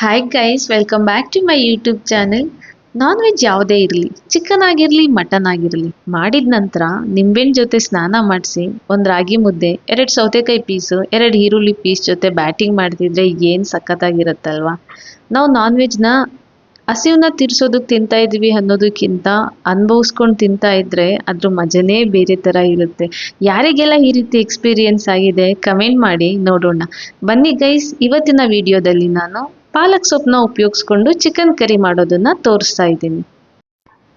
Hi guys, welcome back to my YouTube channel. Non veg ಯಾವುದೇ ಇರಲಿ, chicken ಆಗಿರಲಿ mutton ಆಗಿರಲಿ, ಮಾಡಿದ ನಂತರ ನಿಂಬೆಹಣ್ಣು ಜೊತೆ ಸ್ನಾನ ಮಾಡಿಸಿ ಒಂದು ರಾಗಿ ಮುದ್ದೆ, 2 ಸೌತೆಕಾಯಿ ಪೀಸು, 2 ಈರುಳ್ಳಿ ಪೀಸ್ ಜೊತೆ ಬ್ಯಾಟಿಂಗ್ ಮಾಡ್ತಿದ್ರೆ ಏನು ಸಖತ್ತಾಗಿರುತ್ತಲ್ವಾ. ನಾವು ನಾನ್ ವೆಜ್ನ ಹಸಿವನ್ನ ತೀರ್ಸೋದಕ್ಕೆ ತಿಂತಾ ಇದ್ವಿ ಅನ್ನೋದಕ್ಕಿಂತ ಅನುಭವಿಸ್ಕೊಂಡು ತಿಂತಾ ಇದ್ರೆ ಅದ್ರ ಮಜನೇ ಬೇರೆ ಥರ ಇರುತ್ತೆ. ಯಾರಿಗೆಲ್ಲ ಈ ರೀತಿ ಎಕ್ಸ್ಪೀರಿಯನ್ಸ್ ಆಗಿದೆ ಕಮೆಂಟ್ ಮಾಡಿ ನೋಡೋಣ. ಬನ್ನಿ ಗೈಸ್, ಇವತ್ತಿನ ವಿಡಿಯೋದಲ್ಲಿ ನಾನು ಪಾಲಕ್ ಸೊಪ್ಪನ್ನ ಉಪಯೋಗಿಸ್ಕೊಂಡು ಚಿಕನ್ ಕರಿ ಮಾಡೋದನ್ನ ತೋರಿಸ್ತಾ ಇದ್ದೀನಿ.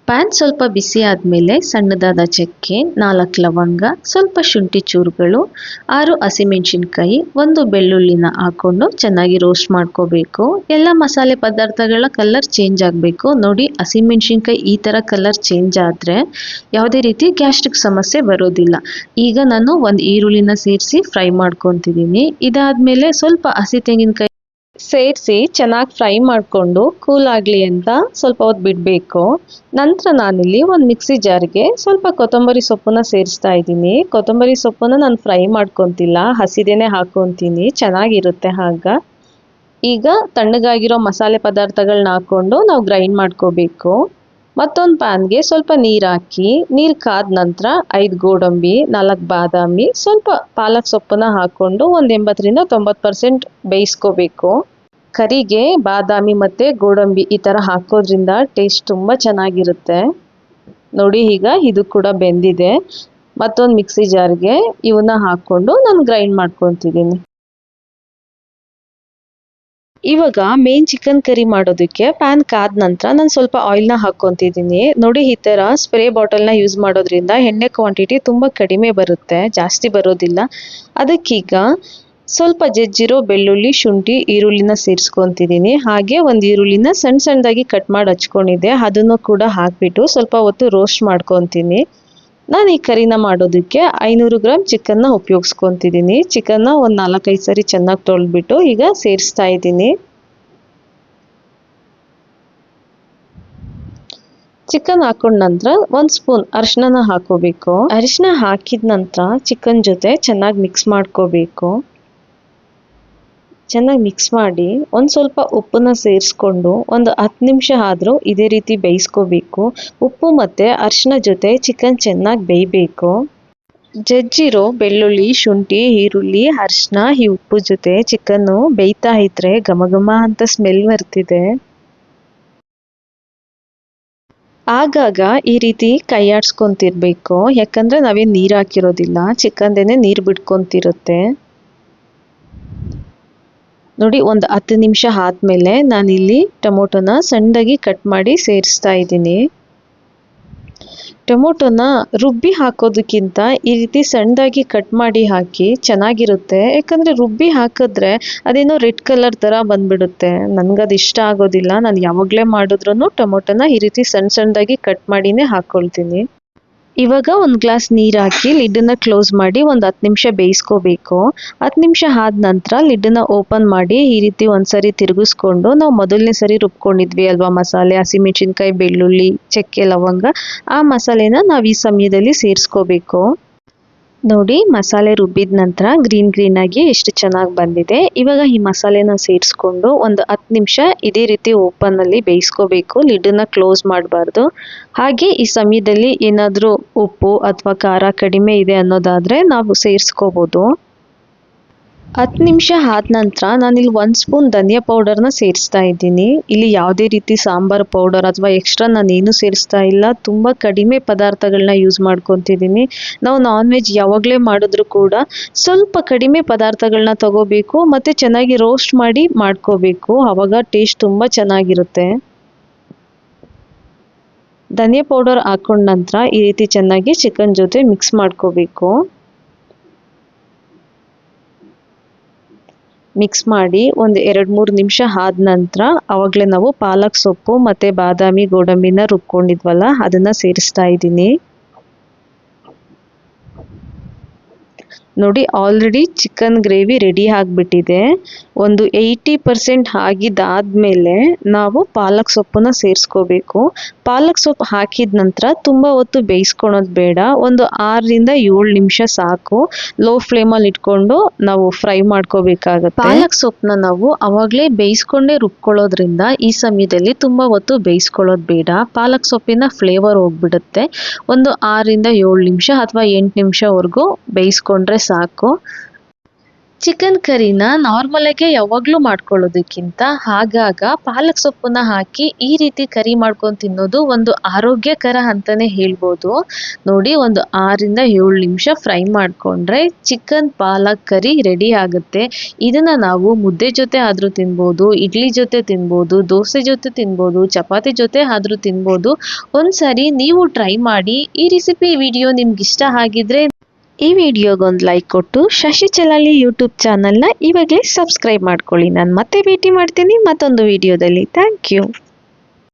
ಪ್ಯಾನ್ ಸ್ವಲ್ಪ ಬಿಸಿ ಆದಮೇಲೆ ಸಣ್ಣದಾದ ಚಕ್ಕೆ, 4 ಲವಂಗ, ಸ್ವಲ್ಪ ಶುಂಠಿ ಚೂರುಗಳು, 6 ಹಸಿಮೆಣಸಿನ್ಕಾಯಿ, 1 ಬೆಳ್ಳುಳ್ಳಿನ ಹಾಕ್ಕೊಂಡು ಚೆನ್ನಾಗಿ ರೋಸ್ಟ್ ಮಾಡ್ಕೋಬೇಕು. ಎಲ್ಲ ಮಸಾಲೆ ಪದಾರ್ಥಗಳ ಕಲರ್ ಚೇಂಜ್ ಆಗಬೇಕು. ನೋಡಿ, ಹಸಿಮೆಣಸಿನ್ಕಾಯಿ ಈ ಥರ ಕಲರ್ ಚೇಂಜ್ ಆದರೆ ಯಾವುದೇ ರೀತಿ ಗ್ಯಾಸ್ಟ್ರಿಕ್ ಸಮಸ್ಯೆ ಬರೋದಿಲ್ಲ. ಈಗ ನಾನು 1 ಈರುಳ್ಳಿನ ಸೇರಿಸಿ ಫ್ರೈ ಮಾಡ್ಕೊತಿದ್ದೀನಿ. ಇದಾದಮೇಲೆ ಸ್ವಲ್ಪ ಹಸಿ ತೆಂಗಿನಕಾಯಿ ಸೇರಿಸಿ ಚೆನ್ನಾಗಿ ಫ್ರೈ ಮಾಡಿಕೊಂಡು ಕೂಲ್ ಆಗಲಿ ಅಂತ ಸ್ವಲ್ಪ ಹೊತ್ತು ಬಿಡಬೇಕು. ನಂತರ ನಾನಿಲ್ಲಿ ಒಂದು ಮಿಕ್ಸಿ ಜಾರ್ಗೆ ಸ್ವಲ್ಪ ಕೊತ್ತಂಬರಿ ಸೊಪ್ಪನ್ನ ಸೇರಿಸ್ತಾ ಇದ್ದೀನಿ. ಕೊತ್ತಂಬರಿ ಸೊಪ್ಪನ್ನು ನಾನು ಫ್ರೈ ಮಾಡ್ಕೊತಿಲ್ಲ, ಹಸಿದೇನೆ ಹಾಕ್ಕೊತೀನಿ, ಚೆನ್ನಾಗಿರುತ್ತೆ ಆಗ. ಈಗ ತಣ್ಣಗಾಗಿರೋ ಮಸಾಲೆ ಪದಾರ್ಥಗಳನ್ನ ಹಾಕ್ಕೊಂಡು ನಾವು ಗ್ರೈಂಡ್ ಮಾಡ್ಕೋಬೇಕು. ಮತ್ತೊಂದು ಪ್ಯಾನ್ಗೆ ಸ್ವಲ್ಪ ನೀರು ಹಾಕಿ, ನೀರು ಕಾದ ನಂತರ 5 ಗೋಡಂಬಿ, 4 ಬಾದಾಮಿ, ಸ್ವಲ್ಪ ಪಾಲಕ್ ಸೊಪ್ಪನ್ನ ಹಾಕ್ಕೊಂಡು ಒಂದು 80-90% ಬೇಯಿಸ್ಕೋಬೇಕು. ಕರಿಗೆ ಬಾದಾಮಿ ಮತ್ತು ಗೋಡಂಬಿ ಈ ಥರ ಹಾಕೋದ್ರಿಂದ ಟೇಸ್ಟ್ ತುಂಬ ಚೆನ್ನಾಗಿರುತ್ತೆ. ನೋಡಿ, ಈಗ ಇದು ಕೂಡ ಬೆಂದಿದೆ. ಮತ್ತೊಂದು ಮಿಕ್ಸಿ ಜಾರ್ಗೆ ಇವನ್ನ ಹಾಕ್ಕೊಂಡು ನಾನು ಗ್ರೈಂಡ್ ಮಾಡ್ಕೊತಿದ್ದೀನಿ. ಇವಾಗ ಮೇನ್ ಚಿಕನ್ ಕರಿ ಮಾಡೋದಕ್ಕೆ ಪ್ಯಾನ್ ಕಾದ ನಂತರ ನಾನು ಸ್ವಲ್ಪ ಆಯಿಲ್ನ ಹಾಕ್ಕೊತಿದ್ದೀನಿ. ನೋಡಿ, ಈ ಥರ ಸ್ಪ್ರೇ ಬಾಟಲ್ನ ಯೂಸ್ ಮಾಡೋದ್ರಿಂದ ಎಣ್ಣೆ ಕ್ವಾಂಟಿಟಿ ತುಂಬ ಕಡಿಮೆ ಬರುತ್ತೆ, ಜಾಸ್ತಿ ಬರೋದಿಲ್ಲ. ಅದಕ್ಕೀಗ ಸ್ವಲ್ಪ ಜಜ್ಜಿರೋ ಬೆಳ್ಳುಳ್ಳಿ, ಶುಂಠಿ, ಈರುಳ್ಳಿನ ಸೇರಿಸ್ಕೊತಿದ್ದೀನಿ. ಹಾಗೆ ಒಂದು ಈರುಳ್ಳಿನ ಸಣ್ಣದಾಗಿ ಕಟ್ ಮಾಡಿ ಹಚ್ಕೊಂಡಿದ್ದೆ, ಅದನ್ನು ಕೂಡ ಹಾಕಿಬಿಟ್ಟು ಸ್ವಲ್ಪ ಹೊತ್ತು ರೋಸ್ಟ್ ಮಾಡ್ಕೊತೀನಿ. ನಾನು ಈ ಕರಿನ ಮಾಡೋದಕ್ಕೆ 500 ಗ್ರಾಮ್ ಚಿಕನ್ನ ಉಪಯೋಗಿಸ್ಕೊತಿದ್ದೀನಿ. ಚಿಕನ್ನ ಒಂದು 4-5 ಸರಿ ಚೆನ್ನಾಗಿ ತೊಳೆದ್ಬಿಟ್ಟು ಈಗ ಸೇರಿಸ್ತಾ ಇದ್ದೀನಿ. ಚಿಕನ್ ಹಾಕೊಂಡ ನಂತರ 1 ಸ್ಪೂನ್ ಅರಿಶಿನ ಹಾಕೋಬೇಕು. ಅರಿಶಿನ ಹಾಕಿದ ನಂತರ ಚಿಕನ್ ಜೊತೆ ಚೆನ್ನಾಗಿ ಮಿಕ್ಸ್ ಮಾಡ್ಕೋಬೇಕು. ಚೆನ್ನಾಗಿ ಮಿಕ್ಸ್ ಮಾಡಿ ಒಂದು ಸ್ವಲ್ಪ ಉಪ್ಪನ್ನ ಸೇರಿಸ್ಕೊಂಡು ಒಂದು 10 ನಿಮಿಷ ಆದರೂ ಇದೇ ರೀತಿ ಬೇಯಿಸ್ಕೋಬೇಕು. ಉಪ್ಪು ಮತ್ತು ಅರಿಶಿನ ಜೊತೆ ಚಿಕನ್ ಚೆನ್ನಾಗಿ ಬೇಯಬೇಕು. ಜಜ್ಜಿರೋ ಬೆಳ್ಳುಳ್ಳಿ, ಶುಂಠಿ, ಈರುಳ್ಳಿ, ಅರಿಶಿನ, ಈ ಉಪ್ಪು ಜೊತೆ ಚಿಕನ್ನು ಬೇಯ್ತಾ ಇದ್ರೆ ಘಮ ಘಮ ಅಂತ ಸ್ಮೆಲ್ ಬರ್ತಿದೆ. ಆಗಾಗ ಈ ರೀತಿ ಕೈ ಆಡಿಸ್ಕೊತಿರ್ಬೇಕು, ಯಾಕಂದರೆ ನಾವೇನು ನೀರು ಹಾಕಿರೋದಿಲ್ಲ, ಚಿಕನ್ದೇನೆ ನೀರು ಬಿಟ್ಕೊತಿರುತ್ತೆ. ನೋಡಿ, ಒಂದು 10 ನಿಮಿಷ ಆದಮೇಲೆ ನಾನಿಲ್ಲಿ ಟೊಮೊಟೊನ ಸಣ್ಣದಾಗಿ ಕಟ್ ಮಾಡಿ ಸೇರಿಸ್ತಾ ಇದ್ದೀನಿ. ಟೊಮೊಟೊನ ರುಬ್ಬಿ ಹಾಕೋದಕ್ಕಿಂತ ಈ ರೀತಿ ಸಣ್ಣದಾಗಿ ಕಟ್ ಮಾಡಿ ಹಾಕಿ ಚೆನ್ನಾಗಿರುತ್ತೆ. ಯಾಕಂದರೆ ರುಬ್ಬಿ ಹಾಕಿದ್ರೆ ಅದೇನೋ ರೆಡ್ ಕಲರ್ ಥರ ಬಂದ್ಬಿಡುತ್ತೆ, ನನಗದು ಇಷ್ಟ ಆಗೋದಿಲ್ಲ. ನಾನು ಯಾವಾಗಲೇ ಮಾಡಿದ್ರೂ ಟೊಮೊಟೊನ ಈ ರೀತಿ ಸಣ್ಣದಾಗಿ ಕಟ್ ಮಾಡಿನೇ ಹಾಕ್ಕೊಳ್ತೀನಿ. ಇವಾಗ ಒಂದು ಗ್ಲಾಸ್ ನೀರು ಹಾಕಿ ಲಿಡ್ಡನ್ನು ಕ್ಲೋಸ್ ಮಾಡಿ ಒಂದು 10 ನಿಮಿಷ ಬೇಯಿಸ್ಕೋಬೇಕು. 10 ನಿಮಿಷ ಆದ ನಂತರ ಲಿಡ್ಡನ್ನು ಓಪನ್ ಮಾಡಿ ಈ ರೀತಿ ಒಂದ್ಸರಿ ತಿರುಗಿಸ್ಕೊಂಡು ನಾವು ಮೊದಲನೇ ಸರಿ ರುಬ್ಕೊಂಡಿದ್ವಿ ಅಲ್ವಾ ಮಸಾಲೆ, ಹಸಿಮೆಣಸಿನ್ಕಾಯಿ, ಬೆಳ್ಳುಳ್ಳಿ, ಚಕ್ಕೆ, ಲವಂಗ, ಆ ಮಸಾಲೆನ ನಾವು ಈ ಸಮಯದಲ್ಲಿ ಸೇರಿಸ್ಕೋಬೇಕು. ನೋಡಿ, ಮಸಾಲೆ ರುಬ್ಬಿದ ನಂತರ ಗ್ರೀನ್ ಆಗಿ ಎಷ್ಟು ಚೆನ್ನಾಗಿ ಬಂದಿದೆ. ಇವಾಗ ಈ ಮಸಾಲೆನ ಸೇರಿಸ್ಕೊಂಡು ಒಂದು 10 ನಿಮಿಷ ಇದೇ ರೀತಿ ಓಪನ್ನಲ್ಲಿ ಬೇಯಿಸ್ಕೋಬೇಕು, ಲಿಡ್ಡನ್ನು ಕ್ಲೋಸ್ ಮಾಡಬಾರ್ದು. ಹಾಗೆ ಈ ಸಮಯದಲ್ಲಿ ಏನಾದರೂ ಉಪ್ಪು ಅಥವಾ ಖಾರ ಕಡಿಮೆ ಇದೆ ಅನ್ನೋದಾದರೆ ನಾವು ಸೇರಿಸ್ಕೋಬೋದು. 10 ನಿಮಿಷ ಆದ ನಂತರ ನಾನಿಲ್ಲಿ 1 ಸ್ಪೂನ್ ಧನಿಯಾ ಪೌಡರ್ನ ಸೇರಿಸ್ತಾ ಇದ್ದೀನಿ. ಇಲ್ಲಿ ಯಾವುದೇ ರೀತಿ ಸಾಂಬಾರು ಪೌಡರ್ ಅಥವಾ ಎಕ್ಸ್ಟ್ರಾ ನಾನೇನು ಸೇರಿಸ್ತಾ ಇಲ್ಲ, ತುಂಬ ಕಡಿಮೆ ಪದಾರ್ಥಗಳನ್ನ ಯೂಸ್ ಮಾಡ್ಕೊತಿದ್ದೀನಿ. ನಾವು ನಾನ್ ವೆಜ್ ಯಾವಾಗಲೇ ಮಾಡಿದ್ರೂ ಕೂಡ ಸ್ವಲ್ಪ ಕಡಿಮೆ ಪದಾರ್ಥಗಳನ್ನ ತಗೋಬೇಕು ಮತ್ತು ಚೆನ್ನಾಗಿ ರೋಸ್ಟ್ ಮಾಡಿ ಮಾಡ್ಕೋಬೇಕು, ಆವಾಗ ಟೇಸ್ಟ್ ತುಂಬ ಚೆನ್ನಾಗಿರುತ್ತೆ. ಧನಿಯಾ ಪೌಡರ್ ಹಾಕೊಂಡ ನಂತರ ಈ ರೀತಿ ಚೆನ್ನಾಗಿ ಚಿಕನ್ ಜೊತೆ ಮಿಕ್ಸ್ ಮಾಡ್ಕೋಬೇಕು. ಮಿಕ್ಸ್ ಮಾಡಿ ಒಂದು 2-3 ನಿಮಿಷ ಆದ ನಂತರ ಆವಾಗಲೇ ನಾವು ಪಾಲಕ್ ಸೊಪ್ಪು ಮತ್ತು ಬಾದಾಮಿ, ಗೋಡಂಬಿನ ರುಬ್ಕೊಂಡಿದ್ವಲ್ಲ ಅದನ್ನು ಸೇರಿಸ್ತಾ ಇದ್ದೀನಿ. ನೋಡಿ, ಆಲ್ರೆಡಿ ಚಿಕನ್ ಗ್ರೇವಿ ರೆಡಿ ಆಗಿಬಿಟ್ಟಿದೆ. ಒಂದು 80% ಆಗಿದ್ದಾದ್ಮೇಲೆ ನಾವು ಪಾಲಕ್ ಸೊಪ್ಪನ್ನ ಸೇರಿಸ್ಕೋಬೇಕು. ಪಾಲಕ್ ಸೊಪ್ಪು ಹಾಕಿದ ನಂತರ ತುಂಬ ಹೊತ್ತು ಬೇಯಿಸ್ಕೊಳೋದು ಬೇಡ. ಒಂದು 6ರಿಂದ 7 ನಿಮಿಷ ಸಾಕು. ಲೋ ಫ್ಲೇಮಲ್ಲಿ ಇಟ್ಕೊಂಡು ನಾವು ಫ್ರೈ ಮಾಡ್ಕೋಬೇಕಾಗತ್ತೆ. ಪಾಲಕ್ ಸೊಪ್ಪನ್ನ ನಾವು ಅವಾಗಲೇ ಬೇಯಿಸ್ಕೊಂಡೇ ರುಬ್ಕೊಳ್ಳೋದ್ರಿಂದ ಈ ಸಮಯದಲ್ಲಿ ತುಂಬ ಹೊತ್ತು ಬೇಯಿಸ್ಕೊಳ್ಳೋದು ಬೇಡ. ಪಾಲಕ್ ಸೊಪ್ಪಿನ ಫ್ಲೇವರ್ ಹೋಗ್ಬಿಡುತ್ತೆ. ಒಂದು 6ರಿಂದ 7 ನಿಮಿಷ ಅಥವಾ 8 ನಿಮಿಷವರೆಗೂ ಬೇಯಿಸ್ಕೊಂಡ್ರೆ ಸಾಕು. ಚಿಕನ್ ಕರಿನ ನಾರ್ಮಲಾಗೆ ಯಾವಾಗಲೂ ಮಾಡ್ಕೊಳ್ಳೋದಕ್ಕಿಂತ ಆಗಾಗ ಪಾಲಕ್ ಸೊಪ್ಪನ್ನ ಹಾಕಿ ಈ ರೀತಿ ಕರಿ ಮಾಡ್ಕೊಂಡು ತಿನ್ನೋದು ಒಂದು ಆರೋಗ್ಯಕರ ಅಂತಲೇ ಹೇಳ್ಬೋದು. ನೋಡಿ, ಒಂದು 6ರಿಂದ 7 ನಿಮಿಷ ಫ್ರೈ ಮಾಡಿಕೊಂಡ್ರೆ ಚಿಕನ್ ಪಾಲಕ್ ಕರಿ ರೆಡಿ ಆಗುತ್ತೆ. ಇದನ್ನು ನಾವು ಮುದ್ದೆ ಜೊತೆ ಆದರೂ ತಿನ್ಬೋದು, ಇಡ್ಲಿ ಜೊತೆ ತಿನ್ಬೋದು, ದೋಸೆ ಜೊತೆ ತಿನ್ಬೋದು, ಚಪಾತಿ ಜೊತೆ ಆದರೂ ತಿನ್ಬೋದು. ಒಂದ್ಸರಿ ನೀವು ಟ್ರೈ ಮಾಡಿ. ಈ ರೆಸಿಪಿ ವಿಡಿಯೋ ನಿಮ್ಗೆ ಇಷ್ಟ ಆಗಿದ್ರೆ ಈ ವಿಡಿಯೋಗೊಂದು ಲೈಕ್ ಕೊಟ್ಟು ಶಶಿ ಚಲಾಲಿ ಯೂಟ್ಯೂಬ್ ಚಾನಲ್ನ ಇವಾಗಲೇ ಸಬ್ಸ್ಕ್ರೈಬ್ ಮಾಡ್ಕೊಳ್ಳಿ. ನಾನು ಮತ್ತೆ ಭೇಟಿ ಮಾಡ್ತೀನಿ ಮತ್ತೊಂದು ವಿಡಿಯೋದಲ್ಲಿ. Thank you.